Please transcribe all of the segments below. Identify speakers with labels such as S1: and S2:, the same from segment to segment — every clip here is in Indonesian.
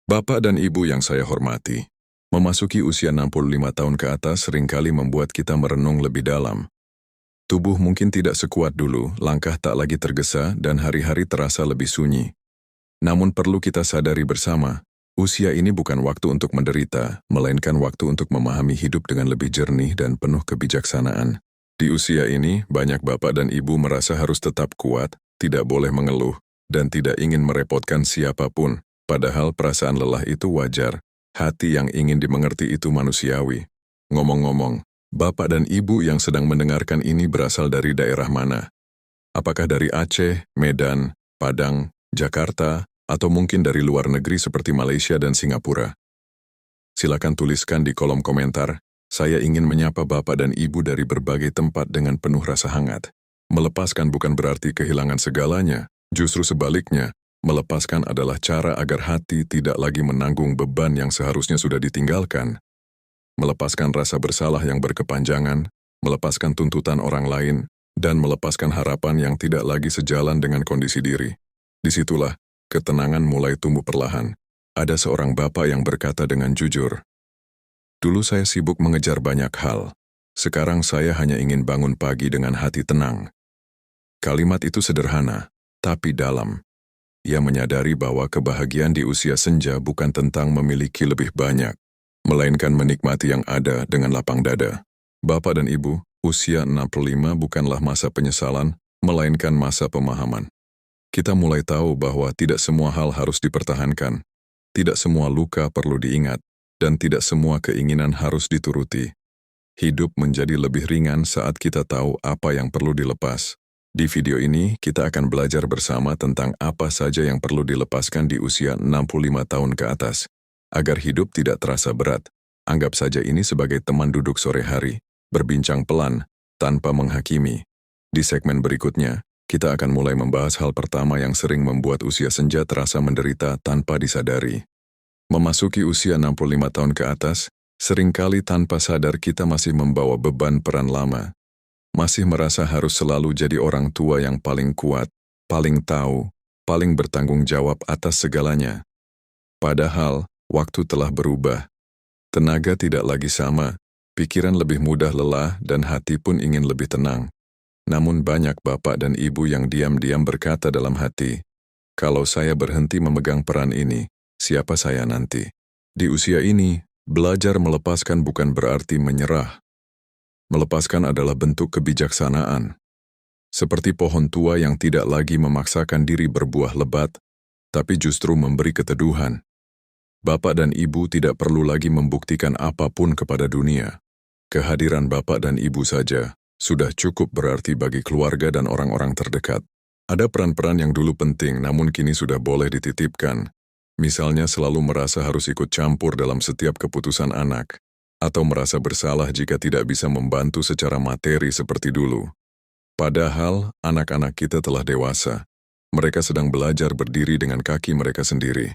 S1: Bapak dan Ibu yang saya hormati, memasuki usia 65 tahun ke atas seringkali membuat kita merenung lebih dalam. Tubuh mungkin tidak sekuat dulu, langkah tak lagi tergesa, dan hari-hari terasa lebih sunyi. Namun perlu kita sadari bersama, usia ini bukan waktu untuk menderita, melainkan waktu untuk memahami hidup dengan lebih jernih dan penuh kebijaksanaan. Di usia ini, banyak bapak dan ibu merasa harus tetap kuat, tidak boleh mengeluh, dan tidak ingin merepotkan siapapun. Padahal perasaan lelah itu wajar, hati yang ingin dimengerti itu manusiawi. Ngomong-ngomong, bapak dan ibu yang sedang mendengarkan ini berasal dari daerah mana? Apakah dari Aceh, Medan, Padang, Jakarta, atau mungkin dari luar negeri seperti Malaysia dan Singapura? Silakan tuliskan di kolom komentar. Saya ingin menyapa bapak dan ibu dari berbagai tempat dengan penuh rasa hangat. Melepaskan bukan berarti kehilangan segalanya, justru sebaliknya. Melepaskan adalah cara agar hati tidak lagi menanggung beban yang seharusnya sudah ditinggalkan. Melepaskan rasa bersalah yang berkepanjangan, melepaskan tuntutan orang lain, dan melepaskan harapan yang tidak lagi sejalan dengan kondisi diri. Disitulah, ketenangan mulai tumbuh perlahan. Ada seorang bapak yang berkata dengan jujur, "Dulu saya sibuk mengejar banyak hal. Sekarang saya hanya ingin bangun pagi dengan hati tenang." Kalimat itu sederhana, tapi dalam. Ia menyadari bahwa kebahagiaan di usia senja bukan tentang memiliki lebih banyak, melainkan menikmati yang ada dengan lapang dada. Bapak dan Ibu, usia 65 bukanlah masa penyesalan, melainkan masa pemahaman. Kita mulai tahu bahwa tidak semua hal harus dipertahankan, tidak semua luka perlu diingat, dan tidak semua keinginan harus dituruti. Hidup menjadi lebih ringan saat kita tahu apa yang perlu dilepas. Di video ini, kita akan belajar bersama tentang apa saja yang perlu dilepaskan di usia 65 tahun ke atas. Agar hidup tidak terasa berat, anggap saja ini sebagai teman duduk sore hari, berbincang pelan, tanpa menghakimi. Di segmen berikutnya, kita akan mulai membahas hal pertama yang sering membuat usia senja terasa menderita tanpa disadari. Memasuki usia 65 tahun ke atas, seringkali tanpa sadar kita masih membawa beban peran lama. Masih merasa harus selalu jadi orang tua yang paling kuat, paling tahu, paling bertanggung jawab atas segalanya. Padahal, waktu telah berubah. Tenaga tidak lagi sama, pikiran lebih mudah lelah dan hati pun ingin lebih tenang. Namun banyak bapak dan ibu yang diam-diam berkata dalam hati, "Kalau saya berhenti memegang peran ini, siapa saya nanti?" Di usia ini, belajar melepaskan bukan berarti menyerah. Melepaskan adalah bentuk kebijaksanaan. Seperti pohon tua yang tidak lagi memaksakan diri berbuah lebat, tapi justru memberi keteduhan. Bapak dan ibu tidak perlu lagi membuktikan apapun kepada dunia. Kehadiran bapak dan ibu saja sudah cukup berarti bagi keluarga dan orang-orang terdekat. Ada peran-peran yang dulu penting namun kini sudah boleh dititipkan. Misalnya selalu merasa harus ikut campur dalam setiap keputusan anak, atau merasa bersalah jika tidak bisa membantu secara materi seperti dulu. Padahal, anak-anak kita telah dewasa. Mereka sedang belajar berdiri dengan kaki mereka sendiri.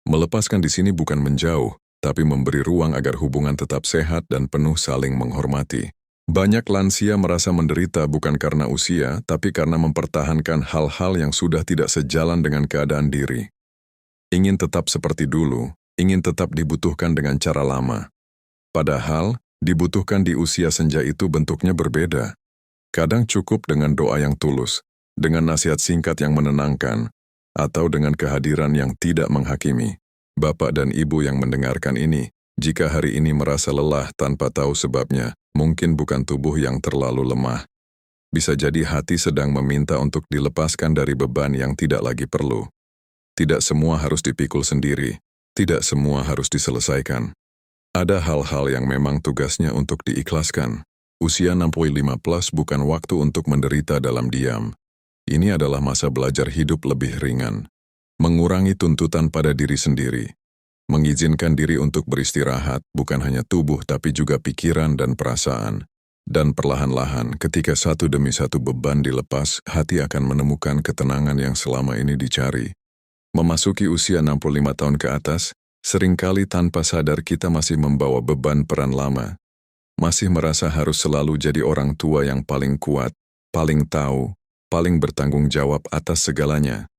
S1: Melepaskan di sini bukan menjauh, tapi memberi ruang agar hubungan tetap sehat dan penuh saling menghormati. Banyak lansia merasa menderita bukan karena usia, tapi karena mempertahankan hal-hal yang sudah tidak sejalan dengan keadaan diri. Ingin tetap seperti dulu, ingin tetap dibutuhkan dengan cara lama. Padahal, dibutuhkan di usia senja itu bentuknya berbeda. Kadang cukup dengan doa yang tulus, dengan nasihat singkat yang menenangkan, atau dengan kehadiran yang tidak menghakimi. Bapak dan ibu yang mendengarkan ini, jika hari ini merasa lelah tanpa tahu sebabnya, mungkin bukan tubuh yang terlalu lemah. Bisa jadi hati sedang meminta untuk dilepaskan dari beban yang tidak lagi perlu. Tidak semua harus dipikul sendiri, tidak semua harus diselesaikan. Ada hal-hal yang memang tugasnya untuk diikhlaskan. Usia 65 plus bukan waktu untuk menderita dalam diam. Ini adalah masa belajar hidup lebih ringan. Mengurangi tuntutan pada diri sendiri. Mengizinkan diri untuk beristirahat, bukan hanya tubuh tapi juga pikiran dan perasaan. Dan perlahan-lahan, ketika satu demi satu beban dilepas, hati akan menemukan ketenangan yang selama ini dicari. Memasuki usia 65 tahun ke atas, seringkali tanpa sadar kita masih membawa beban peran lama. Masih merasa harus selalu jadi orang tua yang paling kuat, paling tahu, paling bertanggung jawab atas segalanya.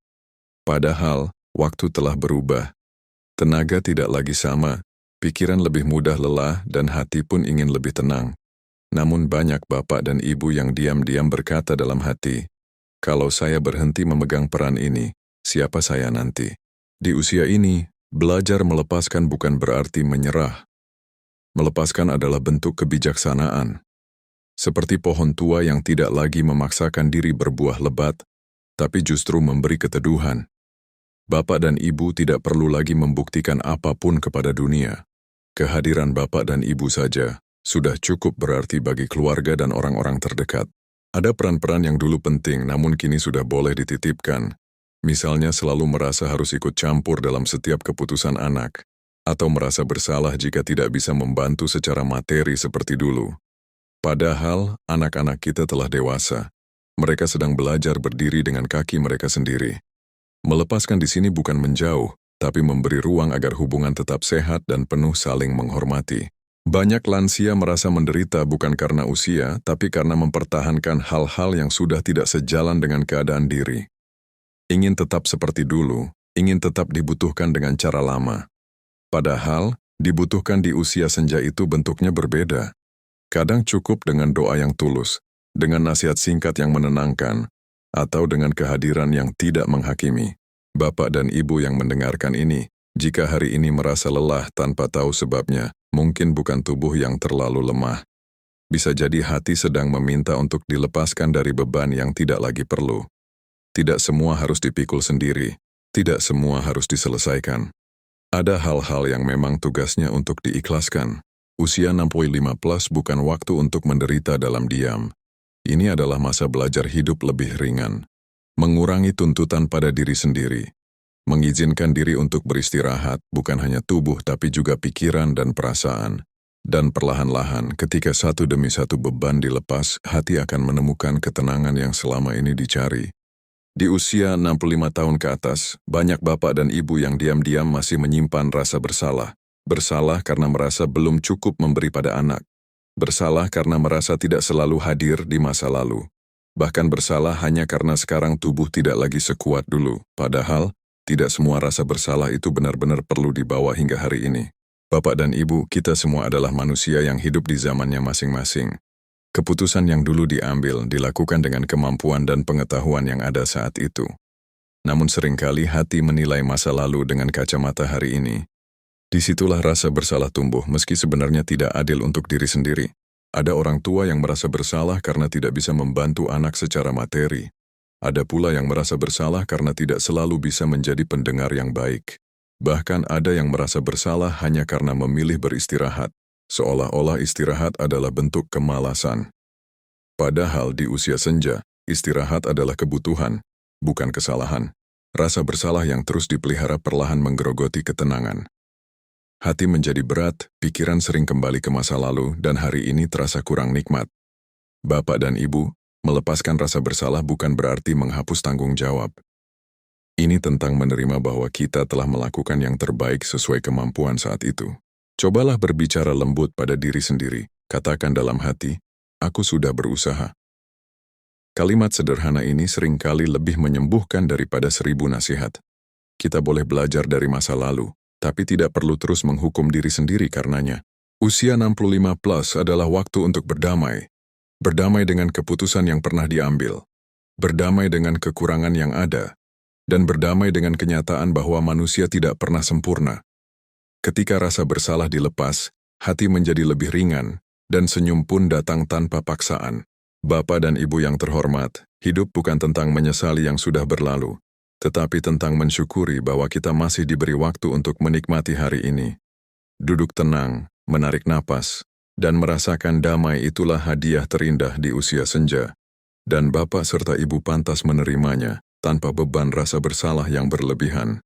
S1: Padahal, waktu telah berubah. Tenaga tidak lagi sama, pikiran lebih mudah lelah dan hati pun ingin lebih tenang. Namun banyak bapak dan ibu yang diam-diam berkata dalam hati, kalau saya berhenti memegang peran ini, siapa saya nanti? Di usia ini, belajar melepaskan bukan berarti menyerah. Melepaskan adalah bentuk kebijaksanaan. Seperti pohon tua yang tidak lagi memaksakan diri berbuah lebat, tapi justru memberi keteduhan. Bapak dan ibu tidak perlu lagi membuktikan apapun kepada dunia. Kehadiran bapak dan ibu saja sudah cukup berarti bagi keluarga dan orang-orang terdekat. Ada peran-peran yang dulu penting namun kini sudah boleh dititipkan. Misalnya selalu merasa harus ikut campur dalam setiap keputusan anak, atau merasa bersalah jika tidak bisa membantu secara materi seperti dulu. Padahal anak-anak kita telah dewasa. Mereka sedang belajar berdiri dengan kaki mereka sendiri. Melepaskan di sini bukan menjauh, tapi memberi ruang agar hubungan tetap sehat dan penuh saling menghormati. Banyak lansia merasa menderita bukan karena usia, tapi karena mempertahankan hal-hal yang sudah tidak sejalan dengan keadaan diri. Ingin tetap seperti dulu, ingin tetap dibutuhkan dengan cara lama. Padahal, dibutuhkan di usia senja itu bentuknya berbeda. Kadang cukup dengan doa yang tulus, dengan nasihat singkat yang menenangkan, atau dengan kehadiran yang tidak menghakimi. Bapak dan ibu yang mendengarkan ini, jika hari ini merasa lelah tanpa tahu sebabnya, mungkin bukan tubuh yang terlalu lemah. Bisa jadi hati sedang meminta untuk dilepaskan dari beban yang tidak lagi perlu. Tidak semua harus dipikul sendiri, tidak semua harus diselesaikan. Ada hal-hal yang memang tugasnya untuk diikhlaskan. Usia 65 plus bukan waktu untuk menderita dalam diam. Ini adalah masa belajar hidup lebih ringan. Mengurangi tuntutan pada diri sendiri. Mengizinkan diri untuk beristirahat, bukan hanya tubuh tapi juga pikiran dan perasaan. Dan perlahan-lahan, ketika satu demi satu beban dilepas, hati akan menemukan ketenangan yang selama ini dicari. Di usia 65 tahun ke atas, banyak bapak dan ibu yang diam-diam masih menyimpan rasa bersalah. Bersalah karena merasa belum cukup memberi pada anak. Bersalah karena merasa tidak selalu hadir di masa lalu. Bahkan bersalah hanya karena sekarang tubuh tidak lagi sekuat dulu. Padahal, tidak semua rasa bersalah itu benar-benar perlu dibawa hingga hari ini. Bapak dan ibu, kita semua adalah manusia yang hidup di zamannya masing-masing. Keputusan yang dulu diambil dilakukan dengan kemampuan dan pengetahuan yang ada saat itu. Namun seringkali hati menilai masa lalu dengan kacamata hari ini. Disitulah rasa bersalah tumbuh meski sebenarnya tidak adil untuk diri sendiri. Ada orang tua yang merasa bersalah karena tidak bisa membantu anak secara materi. Ada pula yang merasa bersalah karena tidak selalu bisa menjadi pendengar yang baik. Bahkan ada yang merasa bersalah hanya karena memilih beristirahat, seolah-olah istirahat adalah bentuk kemalasan. Padahal di usia senja, istirahat adalah kebutuhan, bukan kesalahan. Rasa bersalah yang terus dipelihara perlahan menggerogoti ketenangan. Hati menjadi berat, pikiran sering kembali ke masa lalu, dan hari ini terasa kurang nikmat. Bapak dan ibu, melepaskan rasa bersalah bukan berarti menghapus tanggung jawab. Ini tentang menerima bahwa kita telah melakukan yang terbaik sesuai kemampuan saat itu. Cobalah berbicara lembut pada diri sendiri, katakan dalam hati, aku sudah berusaha. Kalimat sederhana ini seringkali lebih menyembuhkan daripada 1000 nasihat. Kita boleh belajar dari masa lalu, tapi tidak perlu terus menghukum diri sendiri karenanya. Usia 65 plus adalah waktu untuk berdamai. Berdamai dengan keputusan yang pernah diambil. Berdamai dengan kekurangan yang ada. Dan berdamai dengan kenyataan bahwa manusia tidak pernah sempurna. Ketika rasa bersalah dilepas, hati menjadi lebih ringan, dan senyum pun datang tanpa paksaan. Bapak dan Ibu yang terhormat, hidup bukan tentang menyesali yang sudah berlalu, tetapi tentang mensyukuri bahwa kita masih diberi waktu untuk menikmati hari ini. Duduk tenang, menarik napas, dan merasakan damai itulah hadiah terindah di usia senja. Dan Bapak serta Ibu pantas menerimanya, tanpa beban rasa bersalah yang berlebihan.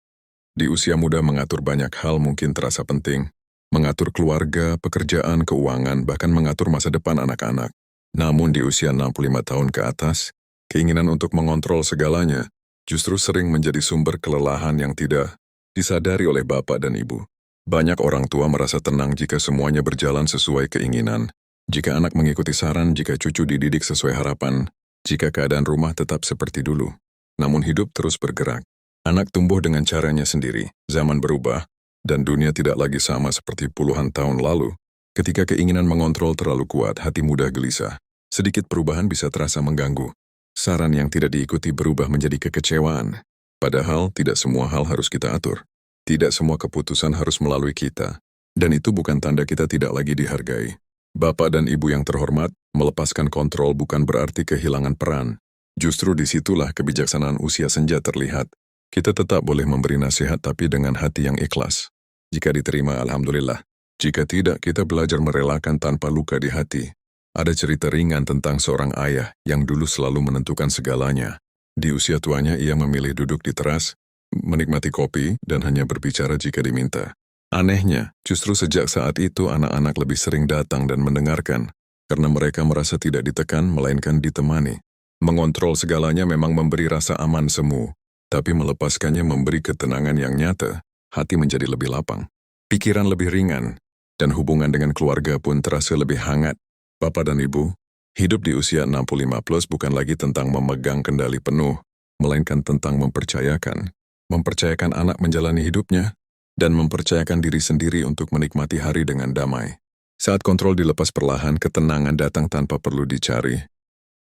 S1: Di usia muda mengatur banyak hal mungkin terasa penting. Mengatur keluarga, pekerjaan, keuangan, bahkan mengatur masa depan anak-anak. Namun di usia 65 tahun ke atas, keinginan untuk mengontrol segalanya justru sering menjadi sumber kelelahan yang tidak disadari oleh bapak dan ibu. Banyak orang tua merasa tenang jika semuanya berjalan sesuai keinginan, jika anak mengikuti saran, jika cucu dididik sesuai harapan, jika keadaan rumah tetap seperti dulu. Namun hidup terus bergerak. Anak tumbuh dengan caranya sendiri, zaman berubah, Dan dunia tidak lagi sama seperti puluhan tahun lalu. Ketika keinginan mengontrol terlalu kuat, hati mudah gelisah. Sedikit perubahan bisa terasa mengganggu. Saran yang tidak diikuti berubah menjadi kekecewaan. Padahal tidak semua hal harus kita atur. Tidak semua keputusan harus melalui kita. Dan itu bukan tanda kita tidak lagi dihargai. Bapak dan Ibu yang terhormat, melepaskan kontrol bukan berarti kehilangan peran. Justru disitulah kebijaksanaan usia senja terlihat. Kita tetap boleh memberi nasihat tapi dengan hati yang ikhlas. Jika diterima, alhamdulillah. Jika tidak, kita belajar merelakan tanpa luka di hati. Ada cerita ringan tentang seorang ayah yang dulu selalu menentukan segalanya. Di usia tuanya, ia memilih duduk di teras, menikmati kopi, dan hanya berbicara jika diminta. Anehnya, justru sejak saat itu anak-anak lebih sering datang dan mendengarkan, karena mereka merasa tidak ditekan, melainkan ditemani. Mengontrol segalanya memang memberi rasa aman semu, tapi melepaskannya memberi ketenangan yang nyata. Hati menjadi lebih lapang, pikiran lebih ringan, dan hubungan dengan keluarga pun terasa lebih hangat. Bapak dan Ibu, hidup di usia 65 plus bukan lagi tentang memegang kendali penuh, melainkan tentang mempercayakan anak menjalani hidupnya, dan mempercayakan diri sendiri untuk menikmati hari dengan damai. Saat kontrol dilepas perlahan, ketenangan datang tanpa perlu dicari.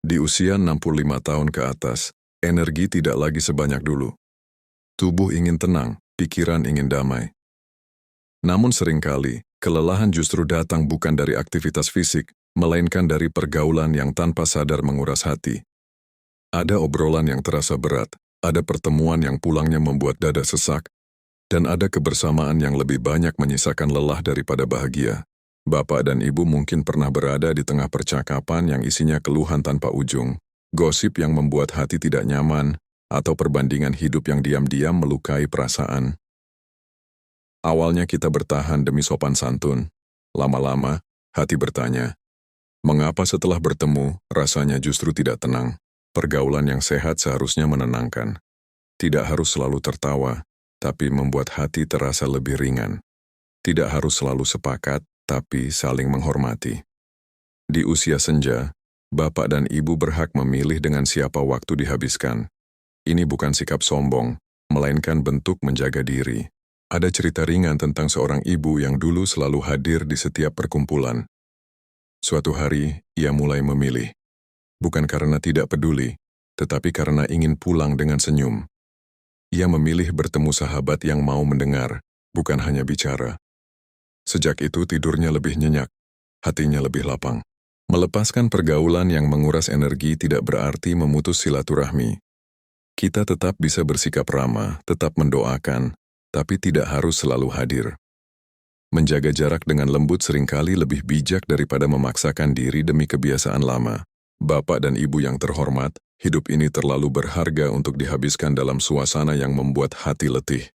S1: Di usia 65 tahun ke atas, energi tidak lagi sebanyak dulu. Tubuh ingin tenang, pikiran ingin damai. Namun seringkali, kelelahan justru datang bukan dari aktivitas fisik, melainkan dari pergaulan yang tanpa sadar menguras hati. Ada obrolan yang terasa berat, ada pertemuan yang pulangnya membuat dada sesak, dan ada kebersamaan yang lebih banyak menyisakan lelah daripada bahagia. Bapak dan Ibu mungkin pernah berada di tengah percakapan yang isinya keluhan tanpa ujung, gosip yang membuat hati tidak nyaman, atau perbandingan hidup yang diam-diam melukai perasaan. Awalnya kita bertahan demi sopan santun. Lama-lama, hati bertanya, mengapa setelah bertemu, rasanya justru tidak tenang? Pergaulan yang sehat seharusnya menenangkan. Tidak harus selalu tertawa, tapi membuat hati terasa lebih ringan. Tidak harus selalu sepakat, tapi saling menghormati. Di usia senja, Bapak dan Ibu berhak memilih dengan siapa waktu dihabiskan. Ini bukan sikap sombong, melainkan bentuk menjaga diri. Ada cerita ringan tentang seorang ibu yang dulu selalu hadir di setiap perkumpulan. Suatu hari, ia mulai memilih. Bukan karena tidak peduli, tetapi karena ingin pulang dengan senyum. Ia memilih bertemu sahabat yang mau mendengar, bukan hanya bicara. Sejak itu tidurnya lebih nyenyak, hatinya lebih lapang. Melepaskan pergaulan yang menguras energi tidak berarti memutus silaturahmi. Kita tetap bisa bersikap ramah, tetap mendoakan, tapi tidak harus selalu hadir. Menjaga jarak dengan lembut seringkali lebih bijak daripada memaksakan diri demi kebiasaan lama. Bapak dan Ibu yang terhormat, hidup ini terlalu berharga untuk dihabiskan dalam suasana yang membuat hati letih.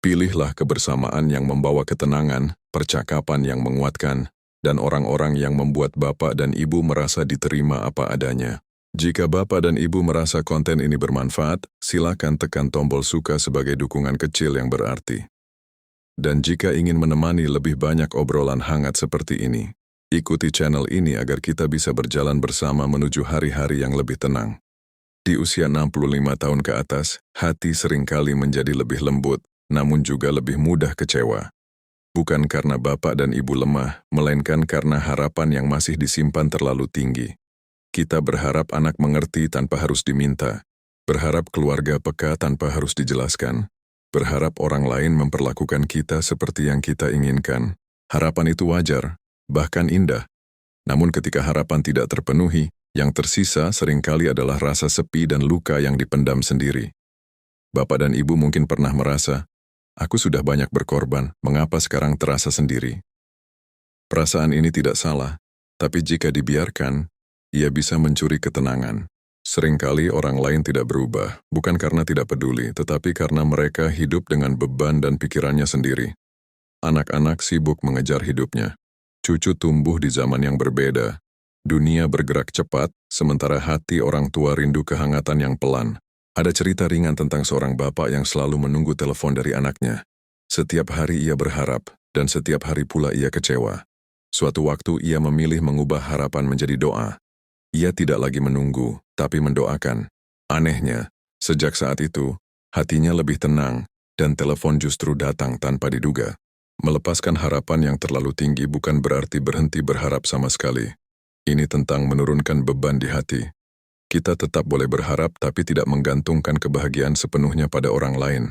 S1: Pilihlah kebersamaan yang membawa ketenangan, percakapan yang menguatkan, dan orang-orang yang membuat Bapak dan Ibu merasa diterima apa adanya. Jika Bapak dan Ibu merasa konten ini bermanfaat, silakan tekan tombol suka sebagai dukungan kecil yang berarti. Dan jika ingin menemani lebih banyak obrolan hangat seperti ini, ikuti channel ini agar kita bisa berjalan bersama menuju hari-hari yang lebih tenang. Di usia 65 tahun ke atas, hati seringkali menjadi lebih lembut, namun juga lebih mudah kecewa. Bukan karena Bapak dan Ibu lemah, melainkan karena harapan yang masih disimpan terlalu tinggi. Kita berharap anak mengerti tanpa harus diminta, berharap keluarga peka tanpa harus dijelaskan, berharap orang lain memperlakukan kita seperti yang kita inginkan. Harapan itu wajar, bahkan indah. Namun ketika harapan tidak terpenuhi, yang tersisa seringkali adalah rasa sepi dan luka yang dipendam sendiri. Bapak dan Ibu mungkin pernah merasa, aku sudah banyak berkorban, mengapa sekarang terasa sendiri? Perasaan ini tidak salah, tapi jika dibiarkan, ia bisa mencuri ketenangan. Seringkali orang lain tidak berubah, bukan karena tidak peduli, tetapi karena mereka hidup dengan beban dan pikirannya sendiri. Anak-anak sibuk mengejar hidupnya. Cucu tumbuh di zaman yang berbeda. Dunia bergerak cepat, sementara hati orang tua rindu kehangatan yang pelan. Ada cerita ringan tentang seorang bapak yang selalu menunggu telepon dari anaknya. Setiap hari ia berharap, dan setiap hari pula ia kecewa. Suatu waktu ia memilih mengubah harapan menjadi doa. Ia tidak lagi menunggu, tapi mendoakan. Anehnya, sejak saat itu, hatinya lebih tenang, dan telepon justru datang tanpa diduga. Melepaskan harapan yang terlalu tinggi bukan berarti berhenti berharap sama sekali. Ini tentang menurunkan beban di hati. Kita tetap boleh berharap tapi tidak menggantungkan kebahagiaan sepenuhnya pada orang lain.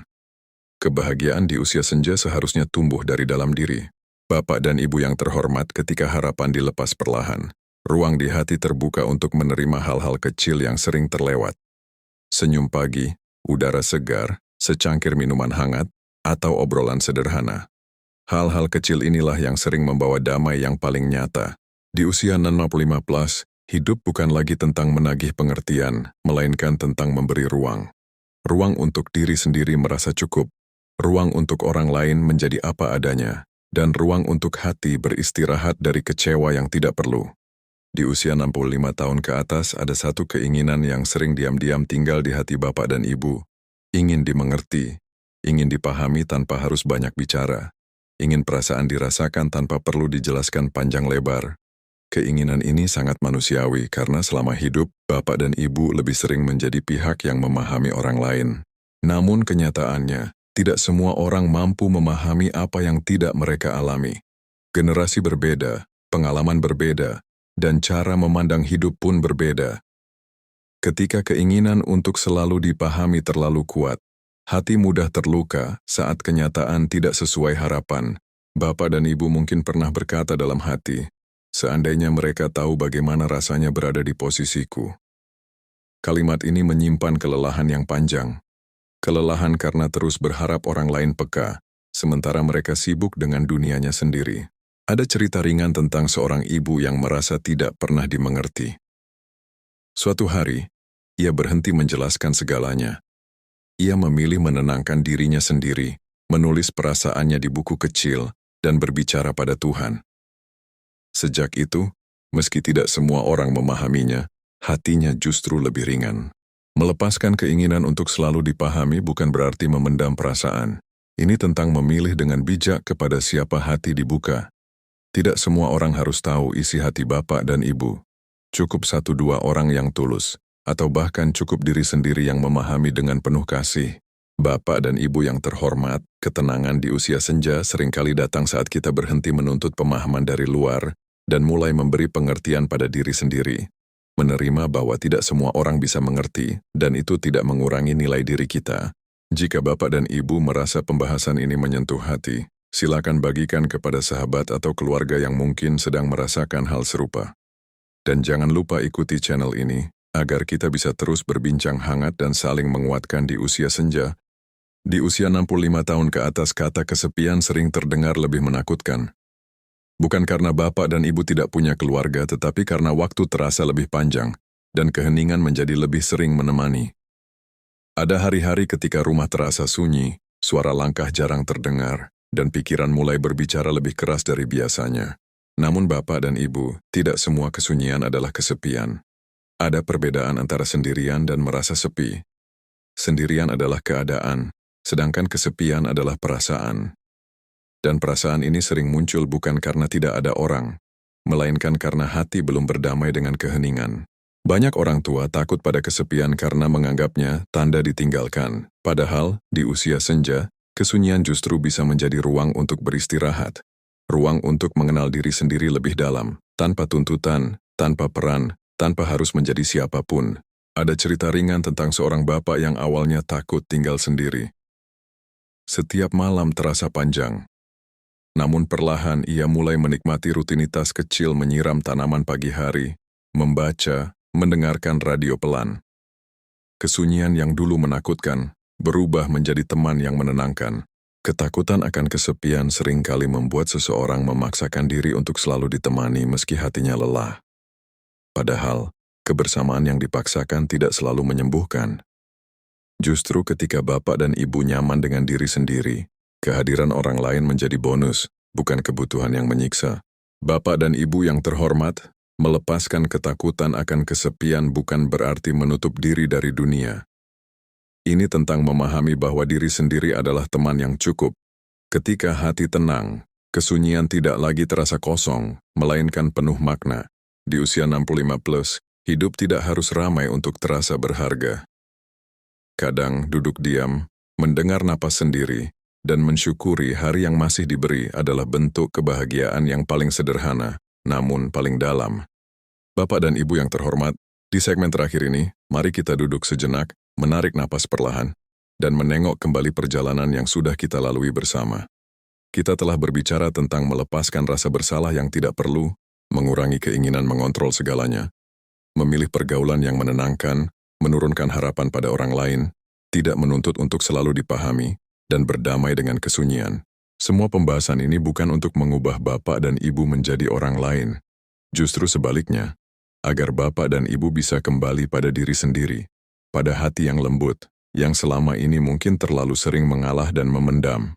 S1: Kebahagiaan di usia senja seharusnya tumbuh dari dalam diri. Bapak dan Ibu yang terhormat, ketika harapan dilepas perlahan, ruang di hati terbuka untuk menerima hal-hal kecil yang sering terlewat. Senyum pagi, udara segar, secangkir minuman hangat, atau obrolan sederhana. Hal-hal kecil inilah yang sering membawa damai yang paling nyata. Di usia 65+, hidup bukan lagi tentang menagih pengertian, melainkan tentang memberi ruang. Ruang untuk diri sendiri merasa cukup, ruang untuk orang lain menjadi apa adanya, dan ruang untuk hati beristirahat dari kecewa yang tidak perlu. Di usia 65 tahun ke atas, ada satu keinginan yang sering diam-diam tinggal di hati Bapak dan Ibu. Ingin dimengerti, ingin dipahami tanpa harus banyak bicara, ingin perasaan dirasakan tanpa perlu dijelaskan panjang lebar. Keinginan ini sangat manusiawi karena selama hidup, Bapak dan Ibu lebih sering menjadi pihak yang memahami orang lain. Namun kenyataannya, tidak semua orang mampu memahami apa yang tidak mereka alami. Generasi berbeda, pengalaman berbeda, dan cara memandang hidup pun berbeda. Ketika keinginan untuk selalu dipahami terlalu kuat, hati mudah terluka saat kenyataan tidak sesuai harapan. Bapak dan Ibu mungkin pernah berkata dalam hati, "Seandainya mereka tahu bagaimana rasanya berada di posisiku." Kalimat ini menyimpan kelelahan yang panjang. Kelelahan karena terus berharap orang lain peka, sementara mereka sibuk dengan dunianya sendiri. Ada cerita ringan tentang seorang ibu yang merasa tidak pernah dimengerti. Suatu hari, ia berhenti menjelaskan segalanya. Ia memilih menenangkan dirinya sendiri, menulis perasaannya di buku kecil, dan berbicara pada Tuhan. Sejak itu, meski tidak semua orang memahaminya, hatinya justru lebih ringan. Melepaskan keinginan untuk selalu dipahami bukan berarti memendam perasaan. Ini tentang memilih dengan bijak kepada siapa hati dibuka. Tidak semua orang harus tahu isi hati Bapak dan Ibu. Cukup 1-2 orang yang tulus, atau bahkan cukup diri sendiri yang memahami dengan penuh kasih. Bapak dan Ibu yang terhormat, ketenangan di usia senja seringkali datang saat kita berhenti menuntut pemahaman dari luar dan mulai memberi pengertian pada diri sendiri. Menerima bahwa tidak semua orang bisa mengerti, dan itu tidak mengurangi nilai diri kita. Jika Bapak dan Ibu merasa pembahasan ini menyentuh hati, silakan bagikan kepada sahabat atau keluarga yang mungkin sedang merasakan hal serupa. Dan jangan lupa ikuti channel ini, agar kita bisa terus berbincang hangat dan saling menguatkan di usia senja. Di usia 65 tahun ke atas, kata kesepian sering terdengar lebih menakutkan. Bukan karena Bapak dan Ibu tidak punya keluarga, tetapi karena waktu terasa lebih panjang, dan keheningan menjadi lebih sering menemani. Ada hari-hari ketika rumah terasa sunyi, suara langkah jarang terdengar, dan pikiran mulai berbicara lebih keras dari biasanya. Namun Bapak dan Ibu, tidak semua kesunyian adalah kesepian. Ada perbedaan antara sendirian dan merasa sepi. Sendirian adalah keadaan, sedangkan kesepian adalah perasaan. Dan perasaan ini sering muncul bukan karena tidak ada orang, melainkan karena hati belum berdamai dengan keheningan. Banyak orang tua takut pada kesepian karena menganggapnya tanda ditinggalkan. Padahal, di usia senja, kesunyian justru bisa menjadi ruang untuk beristirahat. Ruang untuk mengenal diri sendiri lebih dalam, tanpa tuntutan, tanpa peran, tanpa harus menjadi siapapun. Ada cerita ringan tentang seorang bapak yang awalnya takut tinggal sendiri. Setiap malam terasa panjang. Namun perlahan ia mulai menikmati rutinitas kecil, menyiram tanaman pagi hari, membaca, mendengarkan radio pelan. Kesunyian yang dulu menakutkan, berubah menjadi teman yang menenangkan. Ketakutan akan kesepian seringkali membuat seseorang memaksakan diri untuk selalu ditemani meski hatinya lelah. Padahal, kebersamaan yang dipaksakan tidak selalu menyembuhkan. Justru ketika Bapak dan Ibu nyaman dengan diri sendiri, kehadiran orang lain menjadi bonus, bukan kebutuhan yang menyiksa. Bapak dan Ibu yang terhormat, melepaskan ketakutan akan kesepian bukan berarti menutup diri dari dunia. Ini tentang memahami bahwa diri sendiri adalah teman yang cukup. Ketika hati tenang, kesunyian tidak lagi terasa kosong, melainkan penuh makna. Di usia 65+, hidup tidak harus ramai untuk terasa berharga. Kadang duduk diam, Mendengar napas sendiri dan mensyukuri hari yang masih diberi adalah bentuk kebahagiaan yang paling sederhana, namun paling dalam. Bapak dan Ibu yang terhormat, di segmen terakhir ini, mari kita duduk sejenak, menarik napas perlahan, dan menengok kembali perjalanan yang sudah kita lalui bersama. Kita telah berbicara tentang melepaskan rasa bersalah yang tidak perlu, mengurangi keinginan mengontrol segalanya, memilih pergaulan yang menenangkan, menurunkan harapan pada orang lain, tidak menuntut untuk selalu dipahami, dan berdamai dengan kesunyian. Semua pembahasan ini bukan untuk mengubah Bapak dan Ibu menjadi orang lain. Justru sebaliknya, agar Bapak dan Ibu bisa kembali pada diri sendiri, pada hati yang lembut, yang selama ini mungkin terlalu sering mengalah dan memendam.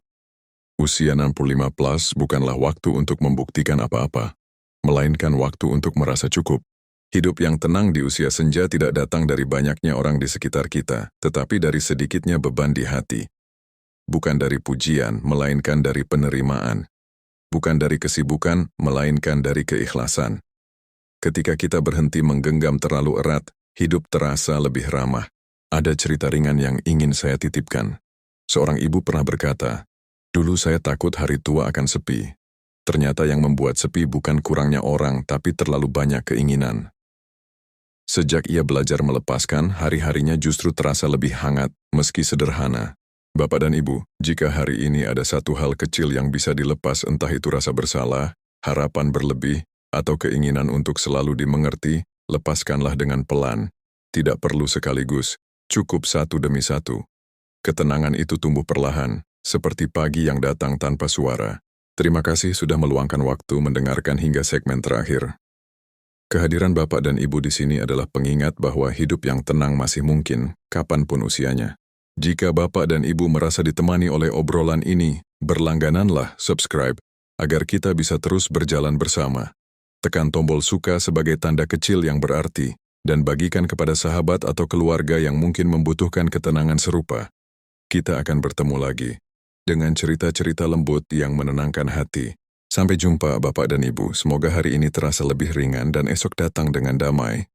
S1: Usia 65 plus bukanlah waktu untuk membuktikan apa-apa, melainkan waktu untuk merasa cukup. Hidup yang tenang di usia senja tidak datang dari banyaknya orang di sekitar kita, tetapi dari sedikitnya beban di hati. Bukan dari pujian, melainkan dari penerimaan. Bukan dari kesibukan, melainkan dari keikhlasan. Ketika kita berhenti menggenggam terlalu erat, hidup terasa lebih ramah. Ada cerita ringan yang ingin saya titipkan. Seorang ibu pernah berkata, "Dulu saya takut hari tua akan sepi. Ternyata yang membuat sepi bukan kurangnya orang, tapi terlalu banyak keinginan." Sejak ia belajar melepaskan, hari-harinya justru terasa lebih hangat, meski sederhana. Bapak dan Ibu, jika hari ini ada satu hal kecil yang bisa dilepas, entah itu rasa bersalah, harapan berlebih, atau keinginan untuk selalu dimengerti, lepaskanlah dengan pelan. Tidak perlu sekaligus, cukup satu demi satu. Ketenangan itu tumbuh perlahan, seperti pagi yang datang tanpa suara. Terima kasih sudah meluangkan waktu mendengarkan hingga segmen terakhir. Kehadiran Bapak dan Ibu di sini adalah pengingat bahwa hidup yang tenang masih mungkin, kapanpun usianya. Jika Bapak dan Ibu merasa ditemani oleh obrolan ini, berlanggananlah subscribe, agar kita bisa terus berjalan bersama. Tekan tombol suka sebagai tanda kecil yang berarti, dan bagikan kepada sahabat atau keluarga yang mungkin membutuhkan ketenangan serupa. Kita akan bertemu lagi, dengan cerita-cerita lembut yang menenangkan hati. Sampai jumpa Bapak dan Ibu, semoga hari ini terasa lebih ringan dan esok datang dengan damai.